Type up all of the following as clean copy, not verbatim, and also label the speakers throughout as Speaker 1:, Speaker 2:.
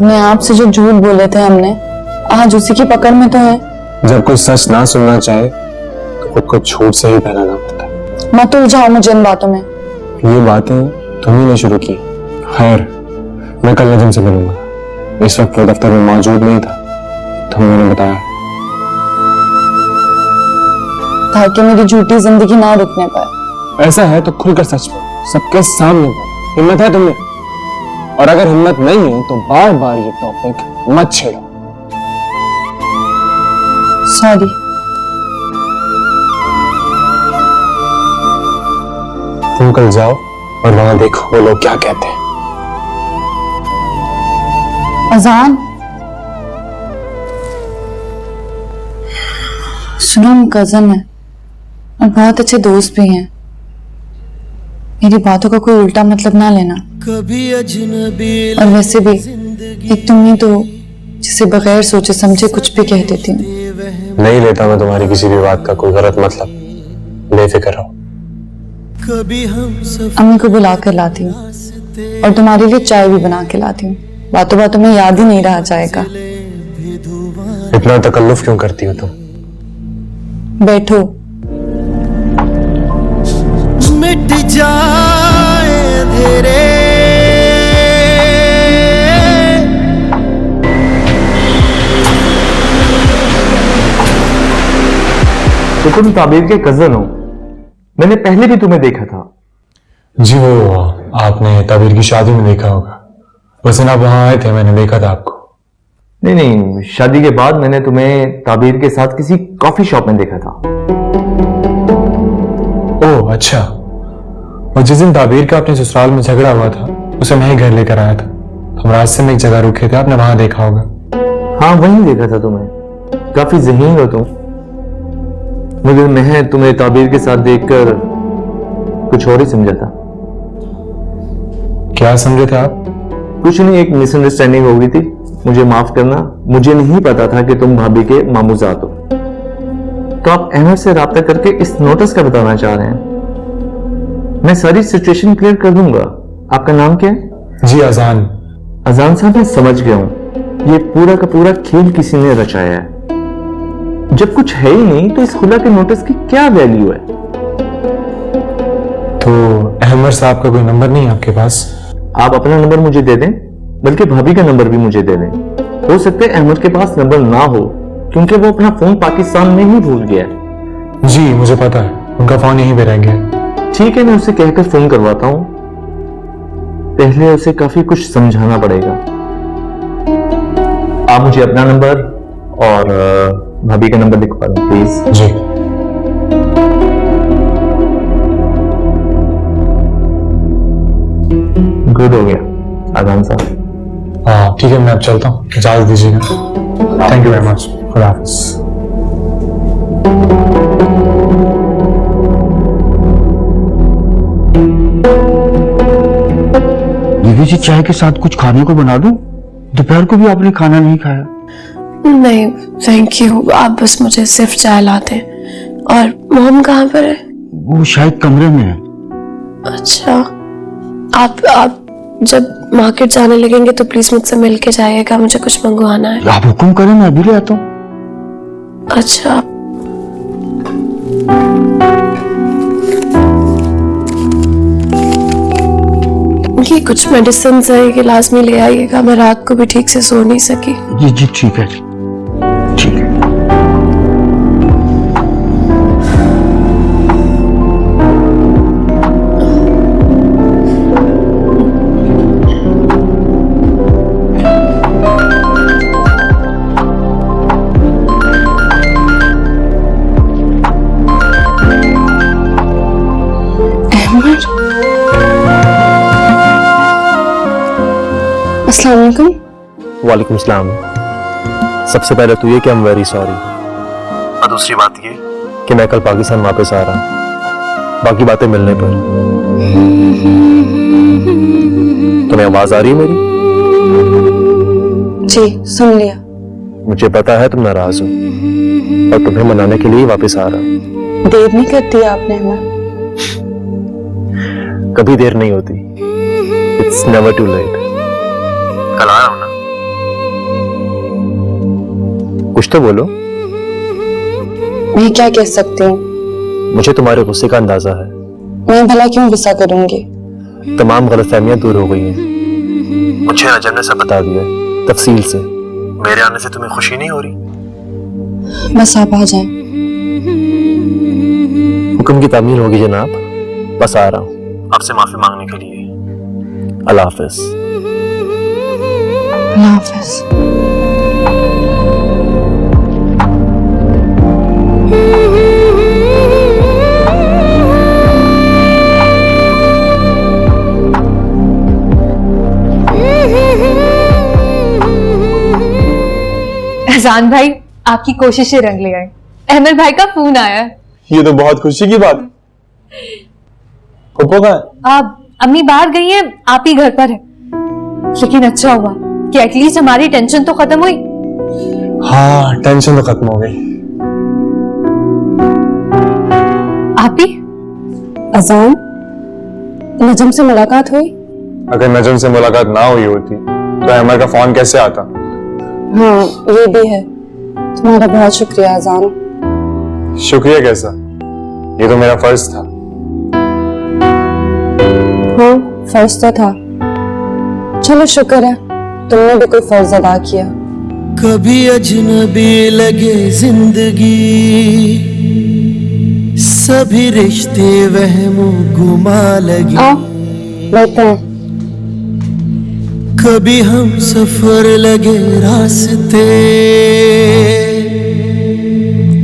Speaker 1: अपने आप से जो झूठ बोले थे हमने, आज उसी की पकड़ में तो है।
Speaker 2: जब कोई सच ना सुनना चाहे तो खुद को झूठ से ही पहनाना पड़ता है।
Speaker 1: मत उलझाओ मुझे इन बातों में।
Speaker 2: ये बातें तुम ही ने शुरू की। खैर, मैं कल नजम से मिलूंगा। इस वक्त वो दफ्तर में मौजूद नहीं था, तो उन्होंने बताया
Speaker 1: ताकि मेरी झूठी जिंदगी ना रुकने पाए।
Speaker 2: ऐसा है तो खुलकर सच बोलो, सबके सामने बोलो। हिम्मत है तुम्हें? और अगर हिम्मत नहीं है तो बार बार ये टॉपिक मत छेड़ो।
Speaker 1: सॉरी।
Speaker 2: तुम कल जाओ और वहां देखो वो लोग क्या कहते हैं।
Speaker 1: अजान, सुनो, हम कजन है और बहुत अच्छे दोस्त भी हैं। मेरी बातों का कोई उल्टा मतलब ना लेना।
Speaker 3: कभी अजनबी
Speaker 1: और वैसे भी एक तुम ही तो जिसे बगैर सोचे समझे कुछ भी कह देती हूँ।
Speaker 2: नहीं लेता मैं तुम्हारी किसी भी बात का कोई गलत मतलब। बेफिक्र रहो।
Speaker 3: कभी हम
Speaker 1: अम्मी को बुला कर लाती हूँ और तुम्हारे लिए चाय भी बना के लाती हूँ। बातों बातों में याद ही नहीं रहा चाय का।
Speaker 2: इतना तकल्लुफ क्यों करती हो तुम?
Speaker 1: बैठो।
Speaker 3: मिट जाए धीरे
Speaker 4: तो तुम ताबीर के कजन हो? मैंने पहले भी तुम्हें देखा था।
Speaker 2: जी, वो आपने ताबीर की शादी में देखा होगा। उस दिन आप वहां आए थे, मैंने देखा था आपको।
Speaker 4: नहीं नहीं, शादी के बाद मैंने तुम्हें ताबीर के साथ किसी कॉफी शॉप में देखा था।
Speaker 2: ओह अच्छा। और जिस दिन ताबीर का अपने ससुराल में झगड़ा हुआ था, उसे मैं ही घर लेकर आया था। हम रास्ते में एक जगह रुके थे, आपने वहां देखा होगा।
Speaker 4: हाँ, वहीं देखा था तुम्हें। काफी ज़हीन हो तुम। मगर मैं तुम्हें ताबीर के साथ देखकर कुछ और ही समझा था।
Speaker 2: क्या समझे थे आप?
Speaker 4: कुछ नहीं, एक मिसअंडरस्टैंडिंग हो गई थी। मुझे माफ करना, मुझे नहीं पता था कि तुम भाभी के मामूजात हो। तो आप अहमद से राब्ता करके इस नोटिस का बताना चाह रहे हैं। मैं सारी सिचुएशन क्लियर कर दूंगा। आपका नाम क्या है?
Speaker 2: जी, अजान।
Speaker 4: अजान साहब, मैं समझ गया हूं। ये पूरा का पूरा खेल किसी ने रचाया है। जब कुछ है ही नहीं तो इस खुला के नोटिस की क्या वैल्यू है?
Speaker 2: तो अहमद साहब का कोई नंबर नहीं है आपके पास?
Speaker 4: आप अपना नंबर मुझे दे दें, बल्कि भाभी का नंबर भी मुझे दे दें। हो सकता है अहमद के पास नंबर ना हो, क्योंकि वो अपना फोन पाकिस्तान में ही भूल गया है।
Speaker 2: जी, मुझे पता है, उनका फोन यहीं पे रह गया।
Speaker 4: ठीक है, मैं उसे कहकर फोन करवाता हूं। पहले उसे काफी कुछ समझाना पड़ेगा। आप मुझे अपना नंबर और भाभी का नंबर लिखवा दें प्लीज।
Speaker 2: जी।
Speaker 4: गुड हो गया आजान साहब।
Speaker 2: हाँ ठीक है, मैं अब चलता हूँ, इजाजत दीजिएगा। Thank you very much. खुदा हाफिज।
Speaker 5: दीदी जी, चाय के साथ कुछ खाने को बना दूं? दोपहर को भी आपने खाना नहीं खाया।
Speaker 6: नहीं थैंक यू, आप बस मुझे सिर्फ चाय ला दें। और मोम कहाँ पर है?
Speaker 5: वो शायद कमरे में है।
Speaker 6: अच्छा, आप जब मार्केट जाने लगेंगे तो प्लीज मुझसे मिल के जाइएगा, मुझे कुछ मंगवाना है।
Speaker 5: आप हुक्म करें, मैं अभी ले आता हूँ।
Speaker 6: अच्छा। ये कुछ मेडिसिन है, ये लाजमी ले आइएगा। मैं रात को भी ठीक से सो नहीं सकी।
Speaker 5: जी जी ठीक है, ठीक है।
Speaker 1: अस्सलाम वालेकुम।
Speaker 7: वालेकुम सलाम। सबसे पहले तो ये कि आई एम वेरी सॉरी, और दूसरी बात ये कि मैं कल पाकिस्तान वापस आ रहा हूँ। बाकी बातें मिलने पर। तुम्हें आवाज आ रही है मेरी?
Speaker 1: जी सुन लिया।
Speaker 7: मुझे पता है तुम नाराज हो और तुम्हें मनाने के लिए वापस आ रहा हूँ।
Speaker 1: देर नहीं करती आपने हमें?
Speaker 7: कभी देर नहीं होती। It's never too late. कल आ रहा हूँ ना, कुछ तो बोलो।
Speaker 1: मैं क्या कह सकती हूँ?
Speaker 7: मुझे तुम्हारे गुस्से का अंदाजा है।
Speaker 1: मैं भला क्यों गुस्सा करूंगी?
Speaker 7: तमाम गलतफहमियां दूर हो गई हैं। मुझे नजम ने सब बता दिया है, तफसील से। मेरे आने से तुम्हें खुशी नहीं हो रही?
Speaker 1: बस आप आ जाएं।
Speaker 7: हुक्म की तामील होगी जनाब, बस आ रहा हूँ आपसे माफी मांगने के लिए। अल्लाह हाफिज।
Speaker 1: अल्लाह हाफिज।
Speaker 8: अहसान भाई, आपकी कोशिशें रंग ले आए। अहमद भाई का फोन आया है।
Speaker 2: ये तो बहुत खुशी की बात। पप्पू कहाँ है?
Speaker 8: आप अम्मी बाहर गई हैं, आप ही घर पर है। लेकिन अच्छा हुआ कि एटलीस्ट हमारी टेंशन तो खत्म हुई।
Speaker 2: हाँ, टेंशन तो खत्म हो गई।
Speaker 8: आप ही?
Speaker 1: अजान, नजम से मुलाकात हुई?
Speaker 2: अगर नजम से मुलाकात ना हुई होती तो अहमद का फोन कैसे आता?
Speaker 1: हाँ, ये भी है। तुम्हारा बहुत शुक्रिया अजान।
Speaker 2: शुक्रिया कैसा? ये तो मेरा फर्ज था।
Speaker 1: हाँ, फर्ज तो था। चलो शुक्र है तुमने भी कोई फर्ज अदा किया।
Speaker 3: कभी अजनबी लगे जिंदगी, सभी रिश्ते वहमों गुमा लगे।
Speaker 1: आओ बैठते हैं।
Speaker 3: कभी हम सफर लगे रास्ते,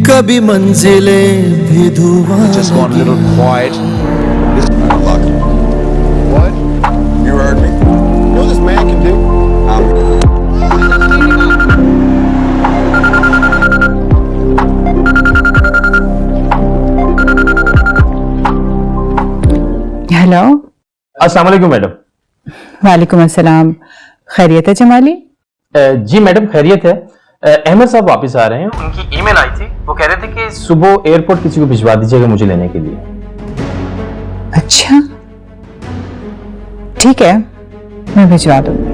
Speaker 3: कभी मंजिलें भी धुआं
Speaker 9: Just want a
Speaker 3: लगे।
Speaker 9: little quiet. This is my luck. What? You heard me. You know what this man can do?
Speaker 10: Hello.
Speaker 4: अस्सलाम वालेकुम मैडम।
Speaker 10: वालेकुम अस्सलाम। खैरियत है जमाली?
Speaker 4: जी मैडम खैरियत है। अहमद साहब वापस आ रहे हैं। उनकी ईमेल आई थी, वो कह रहे थे कि सुबह एयरपोर्ट किसी को भिजवा दीजिएगा मुझे लेने के लिए।
Speaker 10: अच्छा ठीक है, मैं भिजवा दूंगी।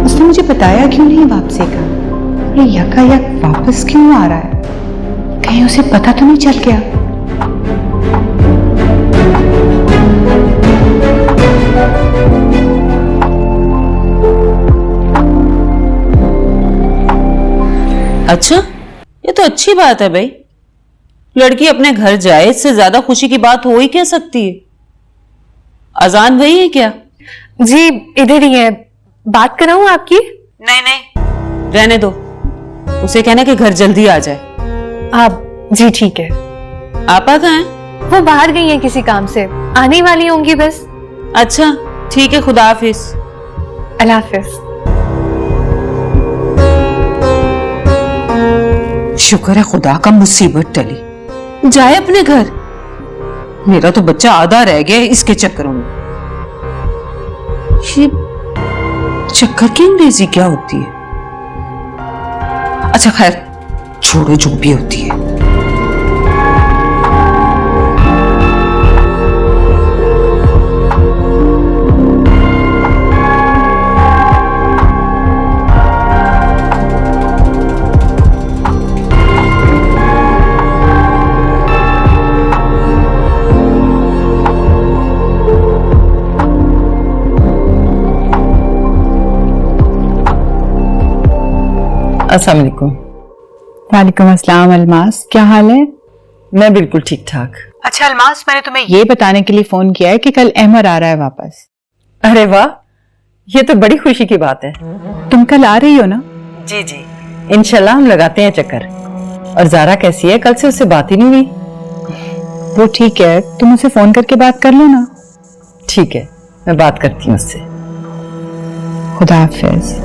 Speaker 10: उसने मुझे बताया क्यों नहीं वापसी का? ये यकायक वापस क्यों आ रहा है? कहीं उसे पता तो नहीं चल गया?
Speaker 11: अच्छा, ये तो अच्छी बात है भाई। लड़की अपने घर जाए, इससे ज्यादा खुशी की बात हो ही क्या सकती है? अजान भाई है क्या?
Speaker 8: जी इधर ही है। बात कराऊं आपकी?
Speaker 11: नहीं नहीं, रहने दो। उसे कहना कि घर जल्दी आ जाए।
Speaker 8: आप? जी ठीक है।
Speaker 11: आपा कहाँ है?
Speaker 8: वो बाहर गई हैं किसी काम से, आने वाली होंगी बस।
Speaker 11: अच्छा ठीक है, खुदा हाफिज।
Speaker 8: अल्लाह हाफिज।
Speaker 11: शुक्र है खुदा का मुसीबत टली। जाए अपने घर। मेरा तो बच्चा आधा रह गया इसके चक्करों में। ये चक्कर की अंग्रेजी क्या होती है? अच्छा खैर छोड़ो, जो भी होती है।
Speaker 10: अस्सलाम वालेकुम। वालेकुम अस्सलाम। अलमास, क्या हाल है?
Speaker 11: मैं बिल्कुल ठीक ठाक।
Speaker 10: अच्छा अलमास, मैंने तुम्हें ये बताने के लिए फोन किया है कि कल अहमद आ रहा है वापस।
Speaker 11: अरे वाह, ये तो बड़ी खुशी की बात है।
Speaker 10: तुम कल आ रही हो ना?
Speaker 11: जी जी, इंशाल्लाह हम लगाते हैं चक्कर। और जारा कैसी है? कल से उससे बात ही नहीं हुई।
Speaker 10: वो ठीक है, तुम उसे फोन करके बात कर लो ना।
Speaker 11: ठीक है, मैं बात करती हूँ उससे।
Speaker 10: खुदा हाफिज।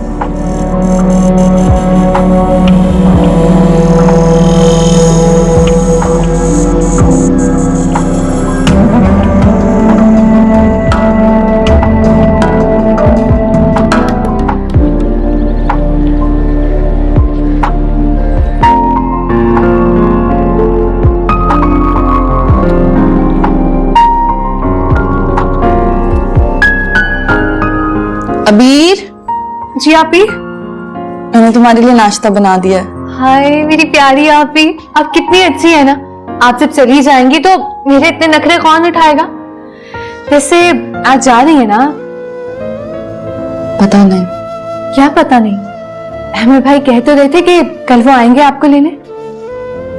Speaker 1: वीर,
Speaker 8: जी आपी।
Speaker 1: मैंने तुम्हारे लिए नाश्ता बना दिया है।
Speaker 8: हाय मेरी प्यारी आपी, आप कितनी अच्छी है ना। आप जब चली जाएंगी तो मेरे इतने नखरे कौन उठाएगा। वैसे आज जा रही है ना?
Speaker 1: पता नहीं।
Speaker 8: क्या पता नहीं? अहमद भाई कह तो रहे थे कि कल वो आएंगे आपको लेने।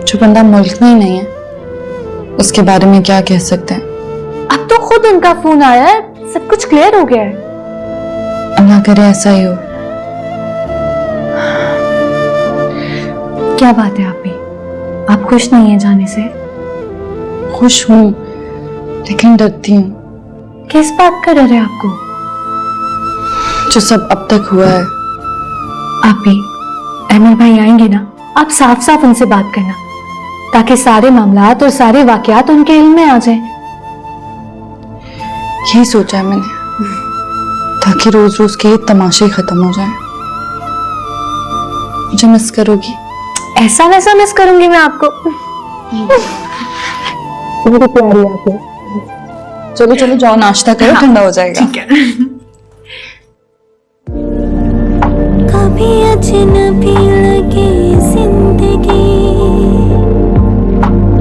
Speaker 1: जो बंदा मुल्क में ही नहीं है उसके बारे में क्या कह सकते हैं।
Speaker 8: अब तो खुद उनका फोन आया है, सब कुछ क्लियर हो गया है।
Speaker 1: अल्लाह करे ऐसा ही हो।
Speaker 8: क्या बात है आपी, आप खुश नहीं है जाने से?
Speaker 1: खुश हूं लेकिन डरती हूँ।
Speaker 8: किस बात का डर है आपको?
Speaker 1: जो सब अब तक हुआ है।
Speaker 8: आपी, अहमद भाई आएंगे ना, आप साफ साफ उनसे बात करना ताकि सारे मामलात और सारे वाकयात उनके इल्म में आ जाएं।
Speaker 1: यही सोचा है मैंने, ताकि रोज रोज के ये तमाशे खत्म हो जाएं। मुझे मिस करोगी?
Speaker 8: ऐसा वैसा मिस करूंगी मैं आपको।
Speaker 1: मेरी प्यारी आती। चलो चलो जाओ नाश्ता करो, ठंडा हो जाएगा।
Speaker 8: ठीक है।
Speaker 3: कभी अजनबी लगे जिंदगी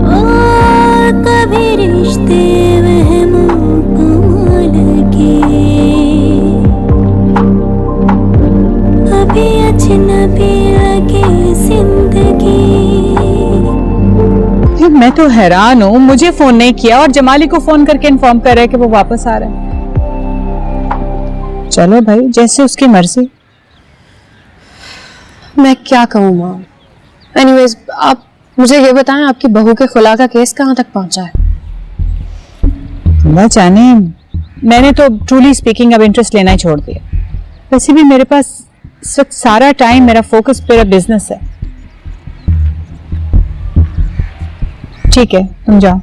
Speaker 3: और कभी रिश्ते वहमों को लगे, कभी अजनबी लगे जिंदगी।
Speaker 10: मैं तो हैरान हूँ, मुझे फोन नहीं किया और जमाली को फोन करके इन्फॉर्म कर रहा है कि वो वापस आ रहा है। चलो भाई, जैसे उसकी मर्जी।
Speaker 6: मैं क्या कहूँ माँ। एनीवेज, आप मुझे ये बताएं, आपकी बहू के खुला का केस कहाँ तक पहुंचा है?
Speaker 10: अल्लाह जाने, मैंने तो ट्रूली स्पीकिंग अब इंटरेस्ट लेना ही छोड़ दिया। वैसे भी मेरे पास इस वक्त सारा टाइम, मेरा फोकस मेरा बिजनेस है। ठीक है, तुम जाओ।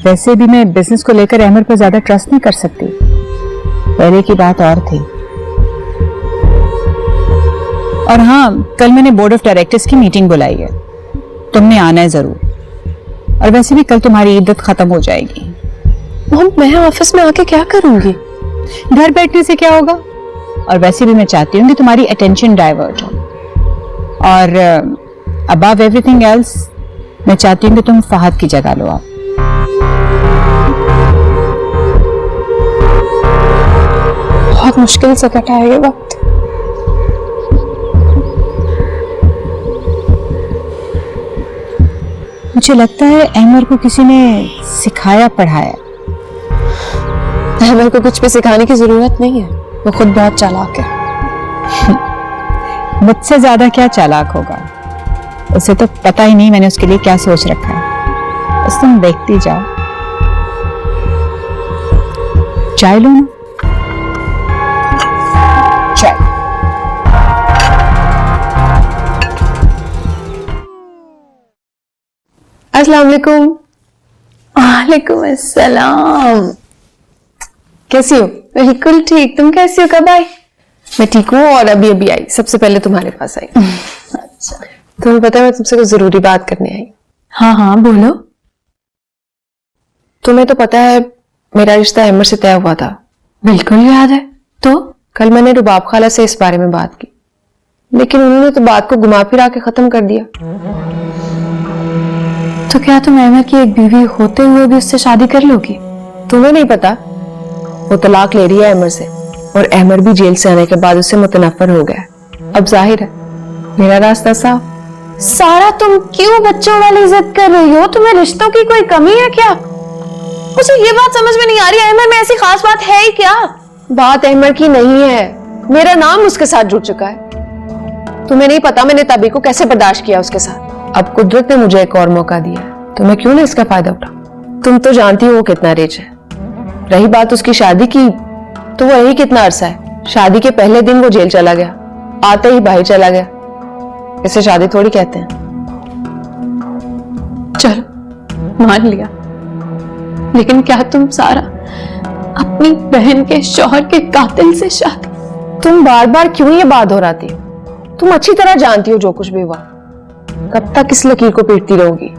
Speaker 10: वैसे भी मैं बिजनेस को लेकर अहमद पर ज्यादा ट्रस्ट नहीं कर सकती। पहले की बात और थी। और हाँ, कल मैंने बोर्ड ऑफ डायरेक्टर्स की मीटिंग बुलाई है, तुमने आना है जरूर। और वैसे भी कल तुम्हारी इद्दत खत्म हो जाएगी।
Speaker 6: मॉम, मैं ऑफिस में आके क्या करूंगी?
Speaker 10: घर बैठने से क्या होगा? और वैसे भी मैं चाहती हूँ कि तुम्हारी अटेंशन डाइवर्ट हो। और अबव एवरीथिंग एल्स, मैं चाहती हूँ कि तुम फहद की जगह लो। आप
Speaker 6: बहुत मुश्किल से कटा है ये वक्त।
Speaker 10: मुझे लगता है अहमद को किसी ने सिखाया पढ़ाया।
Speaker 6: अहमद को कुछ भी सिखाने की जरूरत नहीं है, वो खुद बहुत चालाक है।
Speaker 10: मुझसे ज्यादा क्या चालाक होगा? उसे तो पता ही नहीं मैंने उसके लिए क्या सोच रखा है। बस तुम देखती जाओ। चाय लो ना। चाय।
Speaker 6: अस्सलाम वालेकुम। वालेकुम अस्सलाम। कैसी हो? बिल्कुल ठीक, तुम कैसी हो? कब आई? मैं ठीक हूँ और अभी अभी आई, सबसे पहले तुम्हारे पास आई। अच्छा, तुम्हें पता है मैं तुमसे कुछ जरूरी बात करने आई।
Speaker 8: हाँ हाँ बोलो।
Speaker 6: तुम्हें तो पता है मेरा रिश्ता अहमद से तय हुआ था।
Speaker 8: बिल्कुल याद है। तो
Speaker 6: कल मैंने रुबाब खाला से इस बारे में बात की, लेकिन उन्होंने तो बात को घुमा फिरा के खत्म कर दिया।
Speaker 8: तो क्या तुम अहमद की एक बीवी होते हुए भी उससे शादी कर लोगी?
Speaker 6: तुम्हें नहीं पता, वो तलाक ले रही है अहमद से, और अहमद भी जेल से आने के बाद उससे मुतनफर हो गया। अब जाहिर है मेरा रास्ता साफ।
Speaker 8: सारा, तुम क्यों बच्चों वाली जिद कर रही हो? तुम्हें रिश्तों की कोई कमी है क्या? मुझे ये बात समझ में नहीं आ रही, अहमद में ऐसी खास बात है ही क्या?
Speaker 6: बात अहमद की नहीं है, मेरा नाम उसके साथ जुड़ चुका है। तुम्हें नहीं पता मैंने तबी को कैसे बर्दाश्त किया उसके साथ। अब कुदरत ने मुझे एक और मौका दिया है, तो मैं क्यों ना इसका फायदा उठाऊं। तुम तो जानती हो वो कितना रिच है। रही बात उसकी शादी की, तो वो यही कितना अरसा है। शादी के पहले दिन वो जेल चला गया, आते ही बाहर चला गया। इसे शादी थोड़ी कहते हैं।
Speaker 8: चलो मान लिया, लेकिन क्या तुम सारा अपनी बहन के शौहर के कातिल से शादी?
Speaker 6: तुम बार बार क्यों ये बात दोहराती हो? तुम अच्छी तरह जानती हो जो कुछ भी हुआ। कब तक इस लकीर को पीटती रहोगी?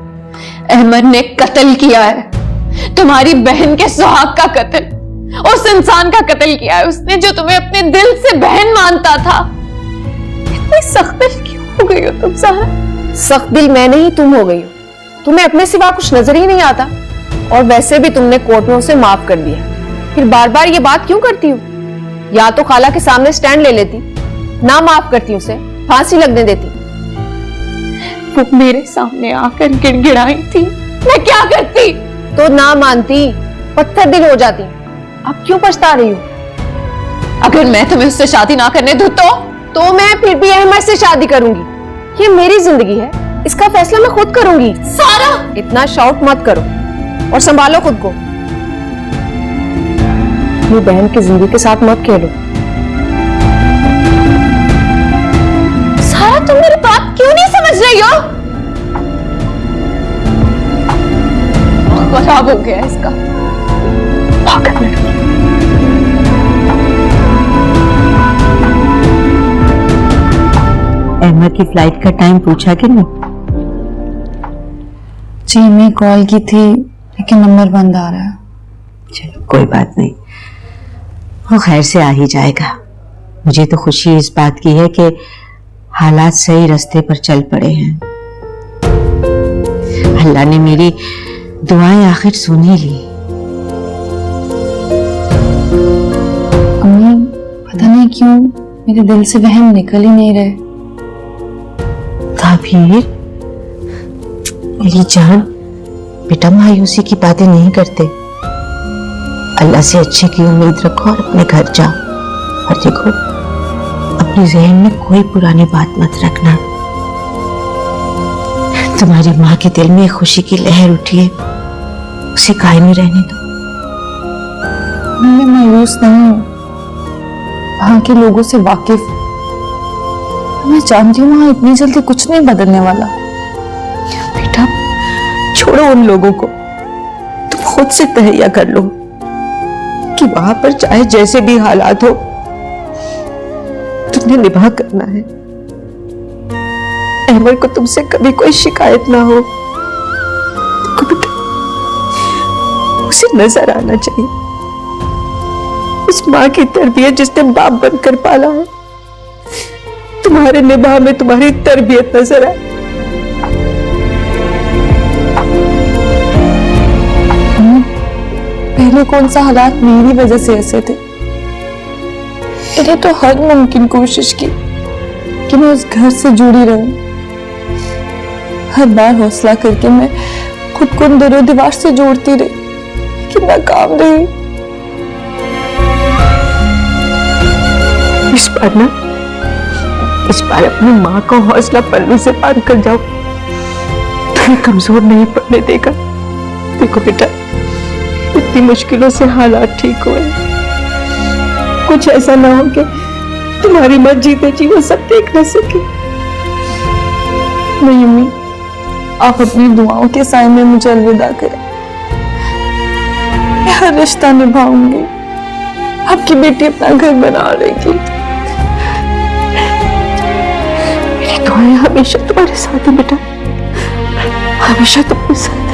Speaker 8: अहमद ने कत्ल किया है, तुम्हारी बहन के सुहाग का कत्ल, उस इंसान का कत्ल किया है उसने जो तुम्हें अपने दिल से बहन मानता था। इतनी सख्त दिल क्यों हो गई हो तुम सारा?
Speaker 6: सख्त दिल मैं नहीं, तुम हो गई हो। तुम्हें अपने सिवा कुछ नजर ही नहीं आता, और वैसे भी तुमने कोर्ट में उसे माफ कर दिया, फिर बार बार ये बात क्यों करती हो? या तो खाला के सामने स्टैंड ले लेती, ना माफ करती उसे, फांसी लगने देती।
Speaker 8: वो मेरे सामने आकर गिड़गिड़ाई थी, मैं क्या करती?
Speaker 6: तो ना मानती, पत्थर दिल हो जाती। अब क्यों पछता रही हो?
Speaker 8: अगर मैं तुम्हें उससे शादी ना करने दूं
Speaker 6: तो मैं फिर भी अहमद से शादी करूंगी। ये मेरी जिंदगी है, इसका फैसला मैं खुद करूंगी।
Speaker 8: सारा
Speaker 6: इतना शाउट मत करो और संभालो खुद को। अपनी बहन की जिंदगी के साथ मत खेलो।
Speaker 8: सारा तुम मेरी बात क्यों नहीं समझ रही हो? खराब हो गया इसका।
Speaker 10: अहमद की फ्लाइट का टाइम पूछा कि नहीं?
Speaker 1: जी मैं कॉल की थी लेकिन नंबर बंद आ रहा है।
Speaker 10: चलो कोई बात नहीं, वो खैर से आ ही जाएगा। मुझे तो खुशी इस बात की है कि हालात सही रास्ते पर चल पड़े हैं। अल्लाह ने मेरी दुआएं आखिर सुन ही ली।
Speaker 1: अम्मी पता नहीं क्यों मेरे दिल से वहम निकल ही नहीं रहे।
Speaker 10: ताबीर, मेरी जान, बेटा मायूसी की बातें नहीं करते। अल्लाह से अच्छे की उम्मीद रखो और अपने घर जाओ। और देखो, अपने जहन में कोई पुरानी बात मत रखना। तुम्हारी माँ के दिल में खुशी की लहर उठी है, उसे कायम रहने दो।
Speaker 1: मैं मायूस नहीं हूँ, वहां के लोगों से वाकिफ। मैं जानती हूँ वहां इतनी जल्दी कुछ नहीं बदलने वाला।
Speaker 10: बेटा छोड़ो उन लोगों को, तुम खुद से तहैया कर लो कि वहां पर चाहे जैसे भी हालात हो, तुमने निभा करना है। अहमद को तुमसे कभी कोई शिकायत ना हो। देखो बेटा, उसे नजर आना चाहिए उस माँ की तरबियत जिसने बाप बनकर पाला है। तुम्हारे निभा में तुम्हारी तरबियत नजर आए।
Speaker 1: पहले कौन सा हालात मेरी वजह से ऐसे थे। मैंने तो हर मुमकिन कोशिश की कि मैं उस घर से जुड़ी रहूं। हर बार हौसला करके मैं खुद को दरो दीवार से जोड़ती रही, लेकिन नाकाम रही।
Speaker 10: इस बार अपनी माँ को हौसला पल्लू से बांध कर जाओ, तुम्हें कमजोर नहीं पड़ने देगा। देखो बेटा, इतनी मुश्किलों से हालात ठीक हुए, कुछ ऐसा ना हो कि तुम्हारी माँ जीते जी वो सब देख न सके।
Speaker 1: नहीं अम्मी, आप अपनी दुआओं के साए में मुझे अलविदा करें। मैं हर रिश्ता निभाऊंगी, आपकी बेटी अपना घर बना लेगी।
Speaker 10: मेरी दुआएं हमेशा तुम्हारे साथ है बेटा, हमेशा तुम्हारे साथ है।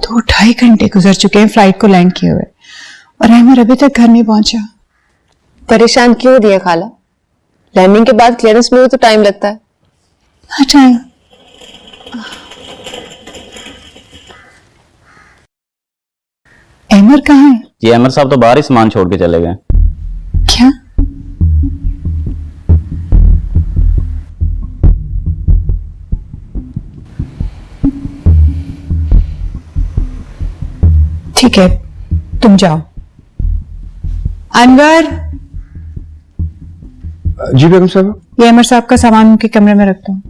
Speaker 1: तो 2.5 घंटे गुजर चुके हैं फ्लाइट को लैंड किए हुए, और अहमद अभी तक घर नहीं पहुंचा।
Speaker 6: परेशान क्यों दिया खाला? लैंडिंग के बाद क्लियरेंस में भी तो टाइम लगता है।
Speaker 1: हाँ टाइम। अहमद कहाँ है?
Speaker 12: जी अहमद साहब तो बाहर ही सामान छोड़ के चले गए।
Speaker 1: क्या? ठीक है, तुम जाओ। अनवर,
Speaker 2: जी बेगम साहब।
Speaker 1: ये अमर साहब का सामान उनके कमरे में रखता हूँ।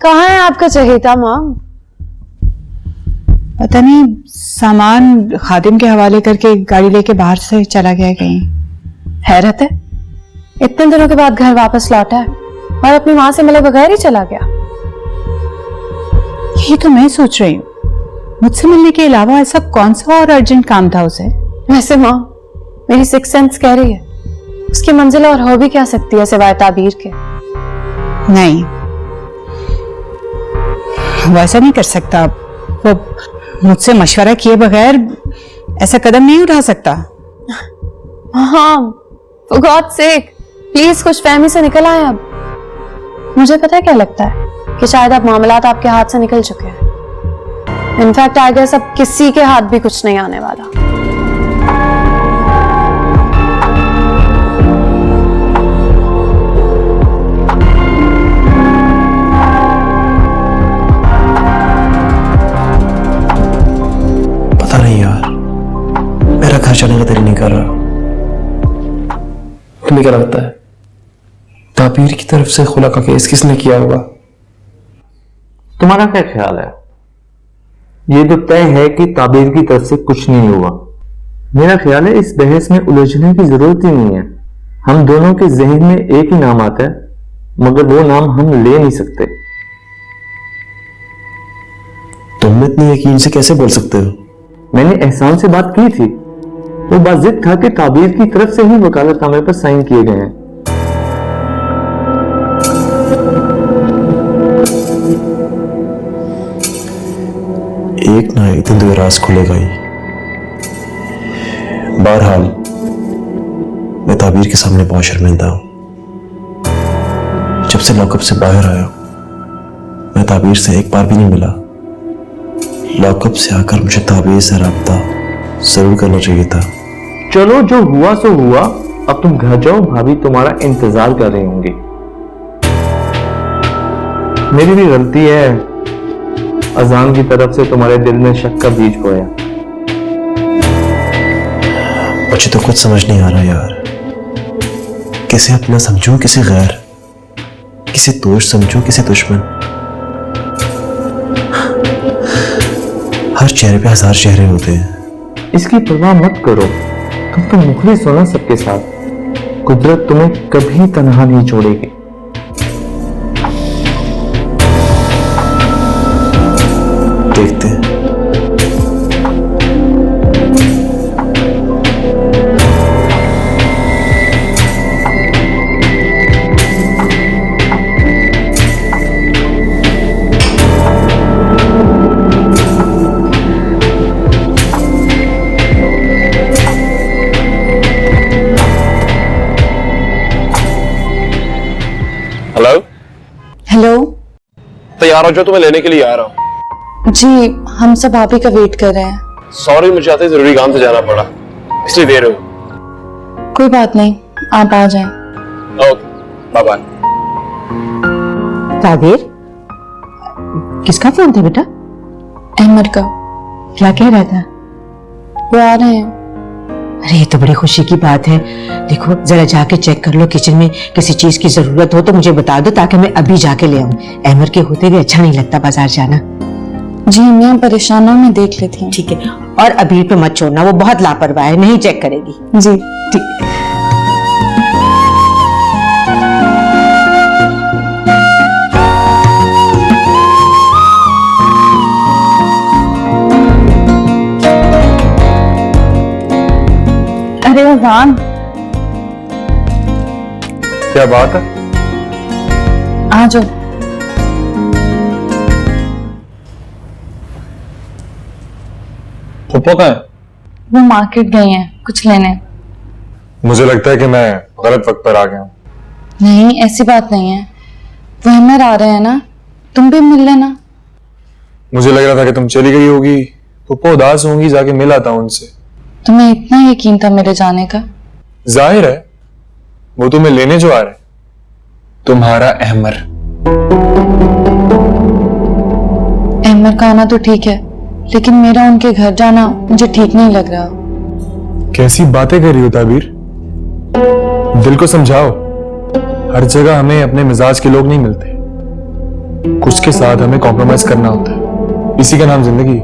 Speaker 6: कहाँ है आपका चहेता माम?
Speaker 10: पता नहीं सामान खादिम के हवाले करके गाड़ी लेके बाहर से चला गया है कहीं।
Speaker 6: हैरत है, इतने दिनों के बाद घर वापस लौटा है और अपनी माँ से मिले बगैर ही चला गया।
Speaker 10: यही तो मैं सोच रही हूँ, मुझसे मिलने के अलावा ऐसा कौन सा और अर्जेंट काम था उसे।
Speaker 6: वैसे माँ, मेरी सिक्स सेंस कह रही है उसकी मंजिल और हो भी क्या सकती है सिवाय ताबीर के।
Speaker 10: नहीं, वो ऐसा नहीं कर सकता। वो मुझसे मशवरा किए बगैर ऐसा कदम नहीं उठा सकता।
Speaker 6: हाँ, for God's sake, प्लीज कुछ फहमी से निकल आए। अब मुझे पता है क्या लगता है कि शायद अब मामलात आपके हाथ से निकल चुके हैं। इनफैक्ट आगे सब किसी के हाथ भी कुछ नहीं आने वाला।
Speaker 2: पता नहीं यार, मेरा घर चलने का दिल नहीं कर रहा। तुम्हें क्या लगता है ताबीर की तरफ से खुला का केस किसने किया होगा?
Speaker 4: तुम्हारा क्या ख्याल है? ये तो तय है कि ताबीर की तरफ से कुछ नहीं हुआ। मेरा ख्याल है इस बहस में उलझने की जरूरत ही नहीं है। हम दोनों के जहन में एक ही नाम आता है, मगर वो नाम हम ले नहीं सकते।
Speaker 2: तुम इतनी यकीन से कैसे बोल सकते हो?
Speaker 4: मैंने एहसान से बात की थी, वो बाजिद था कि ताबीर की तरफ से ही वकालतनामे पर साइन किए गए हैं।
Speaker 2: एक ना एक दिन तो ये राज खुलेगा ही। बहरहाल मैं ताबीर के सामने बहुत शर्मिंदा हूं। जब से लॉकअप से बाहर आया मैं ताबीर से एक बार भी नहीं मिला। लॉकअप से आकर मुझे ताबीर से राब्ता जरूर करना चाहिए था।
Speaker 4: चलो, जो हुआ सो हुआ। अब तुम घर जाओ, भाभी तुम्हारा इंतजार कर रही होंगी। मेरी भी गलती है, अजान की तरफ से तुम्हारे दिल में शक का बीज बोया।
Speaker 2: मुझे तो कुछ समझ नहीं आ रहा यार, किसे अपना समझूं किसे गैर, किसे दोस्त समझूं किसे दुश्मन। हर चेहरे पे हजार चेहरे होते हैं।
Speaker 4: इसकी परवाह मत करो, तुम तो मुखलिस हो ना सबके साथ। कुदरत तुम्हें कभी तन्हा नहीं छोड़ेगी।
Speaker 2: देखते हैं।
Speaker 7: Hello
Speaker 1: hello.
Speaker 7: तैयार हो जाओ, तुम्हें लेने के लिए आ रहा हूँ।
Speaker 1: जी, हम सब आप ही का वेट कर रहे हैं।
Speaker 7: सॉरी, मुझे आते जरूरी काम से जाना पड़ा, इसलिए देर हो।
Speaker 1: कोई बात नहीं, आप आ जाएं।
Speaker 7: Okay, bye bye.
Speaker 10: ताबीर, किसका फोन था बेटा?
Speaker 1: अहमद का।
Speaker 10: क्या कह रहा था?
Speaker 1: वो आ रहे हैं।
Speaker 10: अरे ये तो बड़ी खुशी की बात है। देखो जरा जाके चेक कर लो, किचन में किसी चीज की जरूरत हो तो मुझे बता दो ताकि मैं अभी जाके ले आऊं। अहमद के होते हुए अच्छा नहीं लगता बाजार जाना।
Speaker 1: जी, मैं परेशान हूं, मैं देख लेती हूँ।
Speaker 10: ठीक है, और अबीर पे मत छोड़ना, वो बहुत लापरवाह है, नहीं चेक करेगी।
Speaker 1: जी
Speaker 10: ठीक।
Speaker 1: अरे अजान,
Speaker 7: क्या बात है?
Speaker 1: आ जाओ।
Speaker 2: पप्पा कहाँ है?
Speaker 1: वो मार्केट गई हैं कुछ लेने।
Speaker 2: मुझे लगता है कि मैं गलत वक्त पर आ गया हूँ।
Speaker 1: नहीं, ऐसी बात नहीं है। वो अहमद आ रहे हैं ना, तुम भी मिल लेना।
Speaker 2: मुझे लग रहा था कि तुम चली गई होगी, पप्पा उदास होंगी, जाके मिल आता हूँ उनसे।
Speaker 1: तुम्हें इतना यकीन था मेरे जाने का?
Speaker 2: जाहिर है वो तुम्हें लेने जो आ रहे, तुम्हारा अहमर।
Speaker 1: अहमद का आना तो ठीक है, लेकिन मेरा उनके घर जाना मुझे ठीक नहीं लग रहा।
Speaker 2: कैसी बातें कर रही हो ताबीर? दिल को समझाओ, हर जगह हमें अपने मिजाज के लोग नहीं मिलते। कुछ के साथ हमें कॉम्प्रोमाइज करना होता है, इसी का नाम जिंदगी।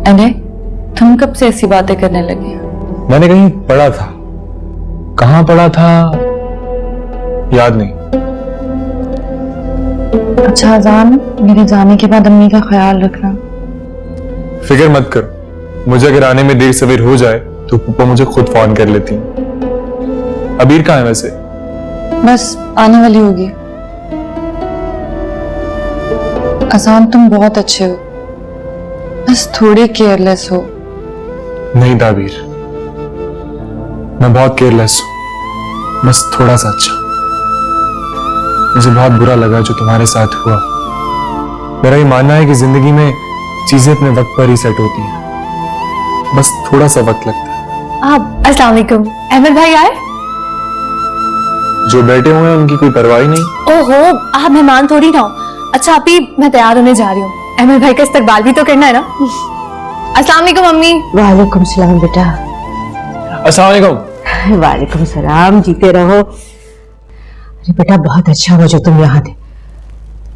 Speaker 1: अने तुम कब से ऐसी बातें करने लगे?
Speaker 7: मैंने कहीं पढ़ा था, कहां पढ़ा था याद नहीं।
Speaker 1: अच्छा अजान, मेरे जाने के बाद अम्मी का ख्याल रखना।
Speaker 7: फिक्र मत कर, मुझे अगर आने में देर सवेर हो जाए तो पप्पा मुझे खुद फोन कर लेती हैं। अबीर कहाँ है वैसे?
Speaker 1: बस आने वाली होगी। अजान तुम बहुत अच्छे हो, बस थोड़े केयरलेस हो।
Speaker 7: नहीं ताबीर, मैं बहुत केयरलेस हूं, बस थोड़ा सा अच्छा। मुझे बहुत बुरा लगा जो तुम्हारे साथ हुआ। मेरा ये मानना है कि जिंदगी में चीजें अपने वक्त पर ही सेट होती हैं, बस थोड़ा सा वक्त लगता है।
Speaker 8: आप अस्सलाम वालेकुम। अहमद भाई आए?
Speaker 7: जो बैठे हुए हैं उनकी कोई परवाह ही नहीं।
Speaker 8: ओहो, आप मेहमान थोड़ी ना हो। अच्छा अभी मैं तैयार होने जा रही हूँ, अहमद भाई का इस्तकबाल भी तो करना है ना। अस्सलाम वालेकुम मम्मी।
Speaker 10: वालेकुम सलाम बेटा।
Speaker 7: अस्सलाम वालेकुम।
Speaker 10: वालेकुम सलाम, जीते रहो। अरे बेटा बहुत अच्छा हुआ जो तुम यहाँ थे।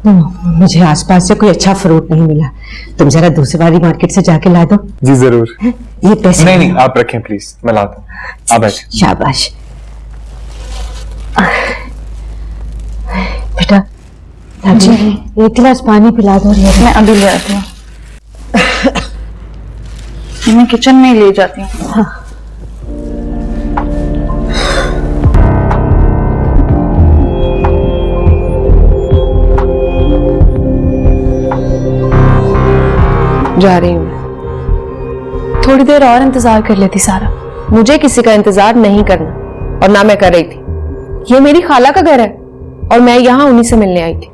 Speaker 10: मुझे आसपास से कोई अच्छा फ्रूट नहीं मिला, तुम जरा दूसरी वाली मार्केट से जाके ला दो।
Speaker 7: जी जरूर।
Speaker 10: ये पैसे
Speaker 7: नहीं नहीं आप रखें प्लीज, मैं लाता हूँ, आप बैठे।
Speaker 10: शाबाश बेटा। जी एक गिलास पानी पिला दो।
Speaker 1: मैं अभी ले आती हूँ। मैं किचन में ही ले जाती हूँ।
Speaker 10: हाँ।
Speaker 6: जा रही हूँ।
Speaker 8: थोड़ी देर और इंतजार कर लेती सारा।
Speaker 6: मुझे किसी का इंतजार नहीं करना, और ना मैं कर रही थी। ये मेरी खाला का घर है और मैं यहाँ उन्हीं से मिलने आई थी,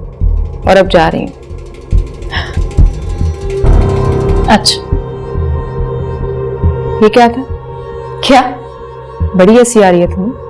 Speaker 6: और अब जा रही हूँ।
Speaker 8: अच्छा
Speaker 6: ये क्या था? क्या बड़ी हंसी आ रही है तुम्हें?